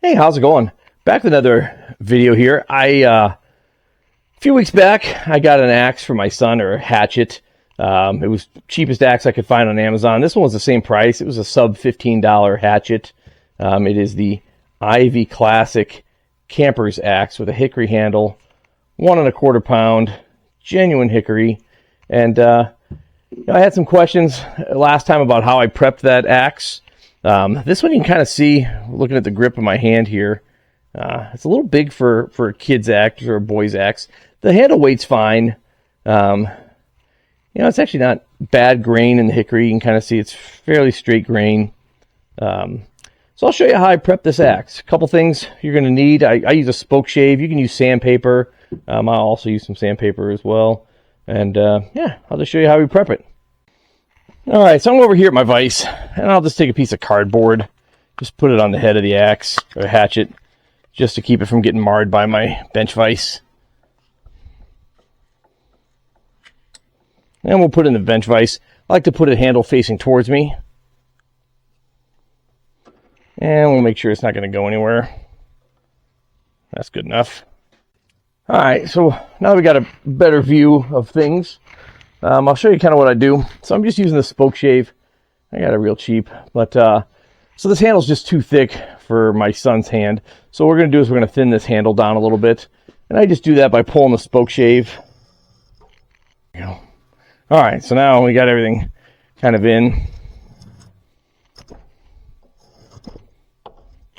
Hey, how's it going? Back with another video here. A few weeks back, I got an axe for my son, or a hatchet. It was the cheapest axe I could find on Amazon. This one was the same price. It was a sub $15 hatchet. It is the Ivy Classic Camper's axe with a hickory handle, 1 1/4 pound, genuine hickory. And I had some questions last time about how I prepped that axe. This one you can kind of see, looking at the grip of my hand here. It's a little big for a kid's axe or a boy's axe. The handle weight's fine. It's actually not bad grain in the hickory. You can kind of see it's fairly straight grain. So I'll show you how I prep this axe. A couple things you're going to need. I use a spoke shave. You can use sandpaper. I'll also use some sandpaper as well. And yeah, I'll just show you how we prep it. All right, so I'm over here at my vise, and I'll just take a piece of cardboard, just put it on the head of the axe or hatchet, just to keep it from getting marred by my bench vise. And we'll put it in the bench vise. I like to put a handle facing towards me. And we'll make sure it's not going to go anywhere. That's good enough. All right, so now that we got a better view of things, I'll show you kind of what I do. So I'm just using the spoke shave. I got it real cheap, but so this handle's just too thick for my son's hand. So what we're going to do is we're going to thin this handle down a little bit, and I just do that by pulling the spoke shave. There you go. All right, so now we got everything kind of in.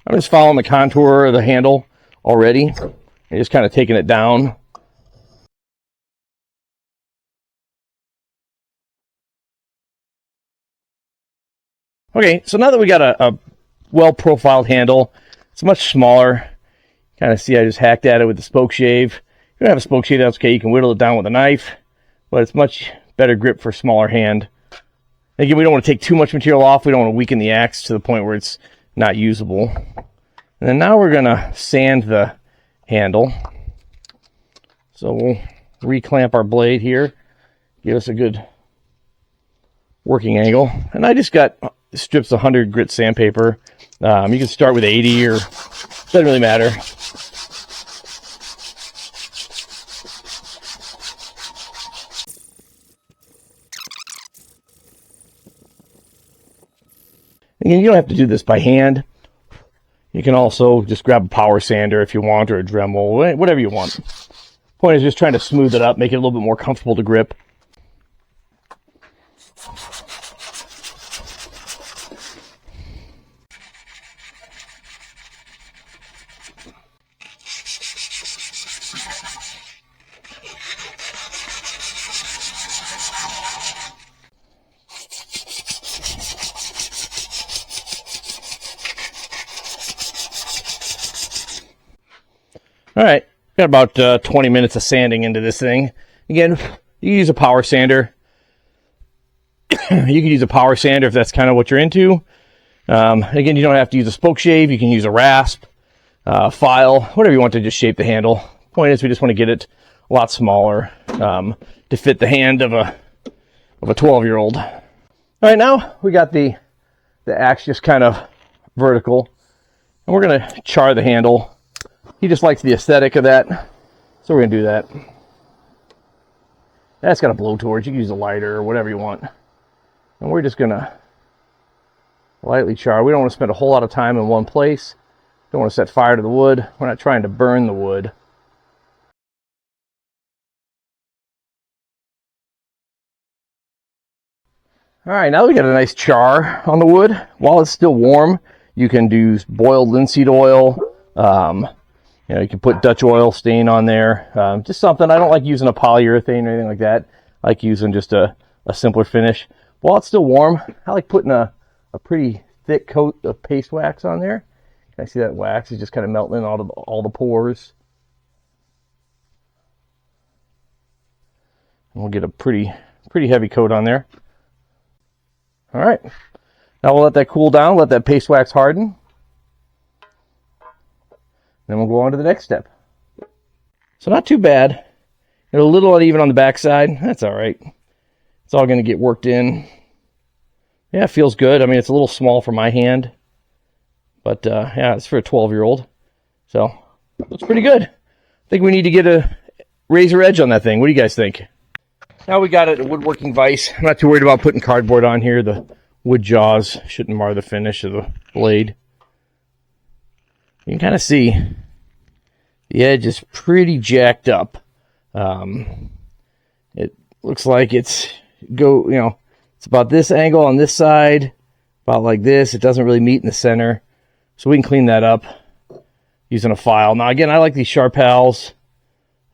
I'm just following the contour of the handle already, and just kind of taking it down. Okay, so now that we got a well-profiled handle, it's much smaller. Kind of see I just hacked at it with the spoke shave. If you don't have a spoke shave, that's okay. You can whittle it down with a knife, but it's much better grip for a smaller hand. Again, we don't want to take too much material off. We don't want to weaken the axe to the point where it's not usable. And then now we're going to sand the handle. So we'll reclamp our blade here, give us a good working angle. And I just got strips of 100 grit sandpaper. You can start with 80 or doesn't really matter. Again, you don't have to do this by hand. You can also just grab a power sander if you want, or a Dremel, whatever you want. Point is just trying to smooth it up, make it a little bit more comfortable to grip. All right, got about 20 minutes of sanding into this thing. Again, you can use a power sander. You can use a power sander if that's kind of what you're into. Again, you don't have to use a spoke shave. You can use a rasp, file, whatever you want to just shape the handle. Point is, we just want to get it a lot smaller to fit the hand of a 12-year-old. All right, now we got the axe just kind of vertical, and we're going to char the handle. He just likes the aesthetic of that, so we're going to do that. That's got a blowtorch. You can use a lighter or whatever you want. And we're just going to lightly char. We don't want to spend a whole lot of time in one place. Don't want to set fire to the wood. We're not trying to burn the wood. All right, now we got a nice char on the wood. While it's still warm, you can do boiled linseed oil. You can put Dutch oil stain on there. Just something. I don't like using a polyurethane or anything like that. I like using just a simpler finish. While it's still warm, I like putting a pretty thick coat of paste wax on there. Can I see that wax is just kind of melting in all the pores? And we'll get a pretty heavy coat on there. All right. Now we'll let that cool down, let that paste wax harden. Then we'll go on to the next step. So not too bad. A little uneven on the backside. That's all right. It's all going to get worked in. Yeah, it feels good. I mean, it's a little small for my hand, But yeah, it's for a 12-year-old. So looks pretty good. I think we need to get a razor edge on that thing. What do you guys think? Now we got it, a woodworking vise. I'm not too worried about putting cardboard on here. The wood jaws shouldn't mar the finish of the blade. You can kind of see the edge is pretty jacked up. It looks like it's it's about this angle on this side, about like this. It doesn't really meet in the center. So we can clean that up using a file. Now again, I like these Sharp pals.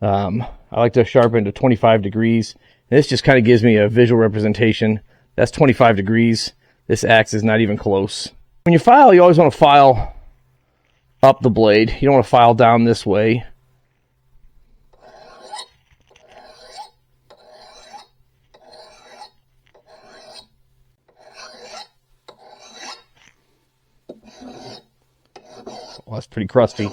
I like to sharpen to 25 degrees. And this just kind of gives me a visual representation. That's 25 degrees. This axe is not even close. When you file, you always want to file up the blade. You don't want to file down this way. Well, that's pretty crusty.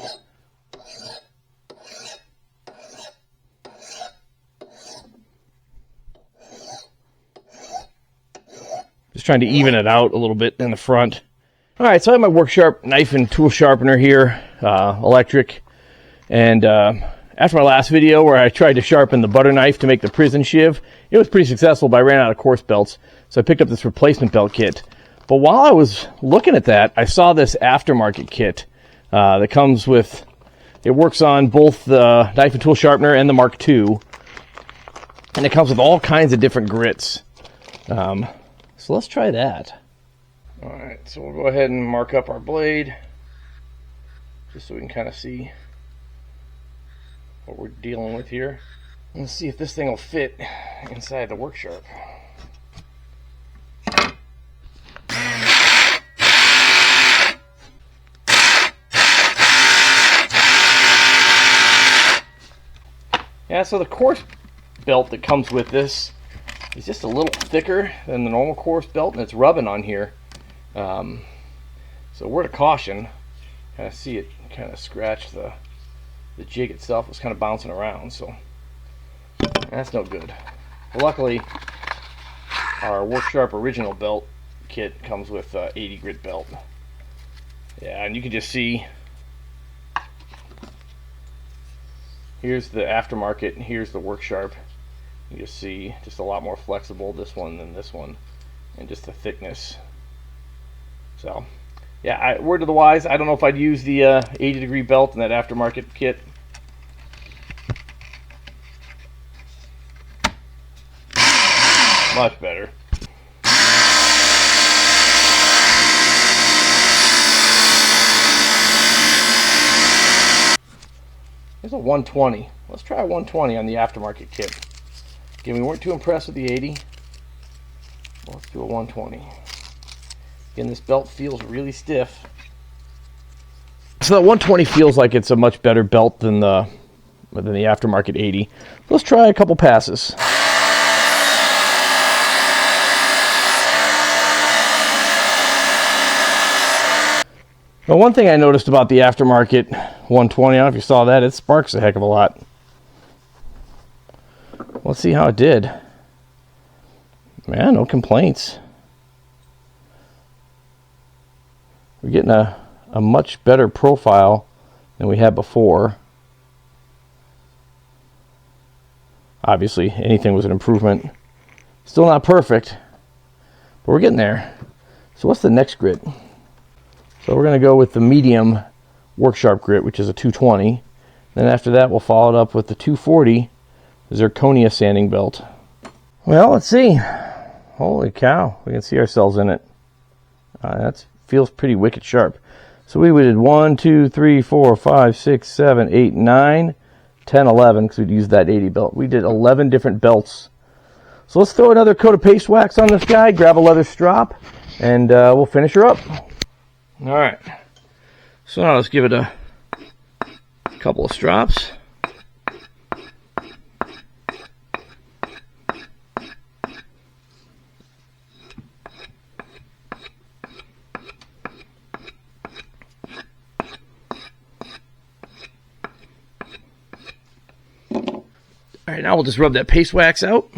Just trying to even it out a little bit in the front. All right, so I have my worksharp knife and tool sharpener here, electric. And after my last video where I tried to sharpen the butter knife to make the prison shiv, it was pretty successful, but I ran out of coarse belts. So I picked up this replacement belt kit. But while I was looking at that, I saw this aftermarket kit that comes with, it works on both the knife and tool sharpener and the Mark II. And it comes with all kinds of different grits. So let's try that. All right, so we'll go ahead and mark up our blade just so we can kind of see what we're dealing with here. Let's see if this thing will fit inside the worksharp. Yeah, so the coarse belt that comes with this is just a little thicker than the normal coarse belt, and it's rubbing on here. So word of caution, kind of see it kind of scratch the jig itself. Was kind of bouncing around, so that's no good. But luckily, our worksharp original belt kit comes with 80 grit belt. Yeah, and you can just see here's the aftermarket and here's the worksharp. You just see just a lot more flexible, this one than this one, and just the thickness. So yeah, word to the wise, I don't know if I'd use the 80 degree belt in that aftermarket kit. Much better. There's a 120. Let's try a 120 on the aftermarket kit. Again, we weren't too impressed with the 80. Well, let's do a 120. Again, this belt feels really stiff. So that 120 feels like it's a much better belt than the aftermarket 80. Let's try a couple passes. Now, one thing I noticed about the aftermarket 120, I don't know if you saw that, it sparks a heck of a lot. Let's see how it did. Man, no complaints. We're getting a much better profile than we had before. Obviously, anything was an improvement. Still not perfect, but we're getting there. So what's the next grit? So we're going to go with the medium worksharp grit, which is a 220. Then after that, we'll follow it up with the 240 zirconia sanding belt. Well, let's see. Holy cow, we can see ourselves in it. That feels pretty wicked sharp. So we did 1, 2, 3, 4, 5, 6, 7, 8, 9, 10, 11, because we'd used that 80 belt. We did 11 different belts. So let's throw another coat of paste wax on this guy, grab a leather strop, and we'll finish her up. All right. So now let's give it a couple of strops. All right, now we'll just rub that paste wax out.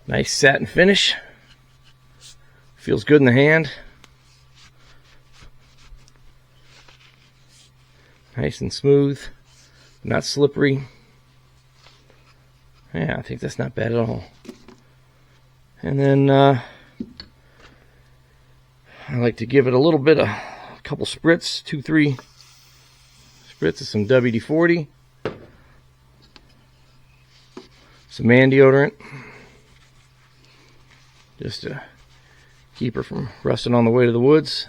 Nice satin finish. Feels good in the hand. Nice and smooth, not slippery. Yeah, I think that's not bad at all. And then I like to give it a little bit of a couple spritz, 2-3 spritz of some WD-40, some man deodorant, just to keep her from rusting on the way to the woods.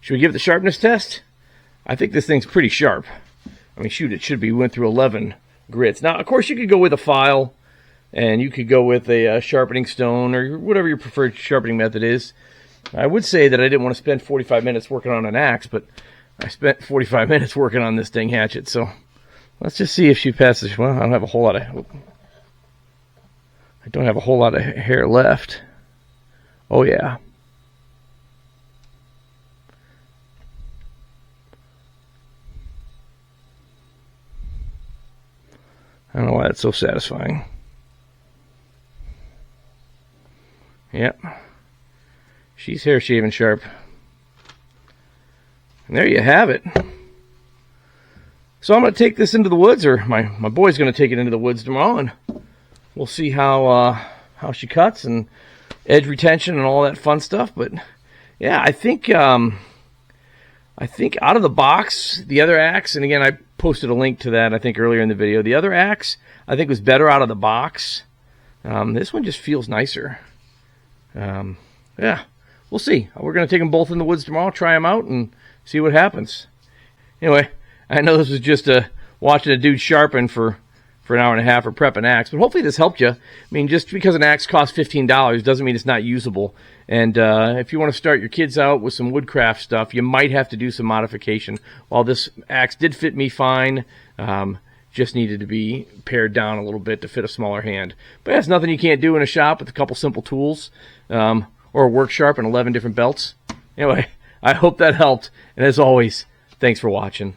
Should we give it the sharpness test? I think this thing's pretty sharp. I mean, shoot, it should be. We went through 11 grits. Now, of course, you could go with a file, and you could go with a sharpening stone, or whatever your preferred sharpening method is. I would say that I didn't want to spend 45 minutes working on an axe, but I spent 45 minutes working on this dang hatchet. So let's just see if she passes. Well, I don't have a whole lot of hair left. Oh yeah. I don't know why that's so satisfying. Yep. She's hair shaving sharp. And there you have it. So I'm going to take this into the woods, or my boy's going to take it into the woods tomorrow, and we'll see how she cuts and edge retention and all that fun stuff. But yeah, I think out of the box, the other axe, and again, I posted a link to that, I think, earlier in the video. The other axe, I think, was better out of the box. This one just feels nicer. Yeah, we'll see. We're going to take them both in the woods tomorrow, try them out, and see what happens. Anyway, I know this was just watching a dude sharpen for an hour and a half or prep an axe, but hopefully this helped you. I mean, just because an axe costs $15 doesn't mean it's not usable. And if you want to start your kids out with some woodcraft stuff, you might have to do some modification. While this axe did fit me fine, just needed to be pared down a little bit to fit a smaller hand. But that's nothing you can't do in a shop with a couple simple tools, or a worksharp and 11 different belts. Anyway, I hope that helped. And as always, thanks for watching.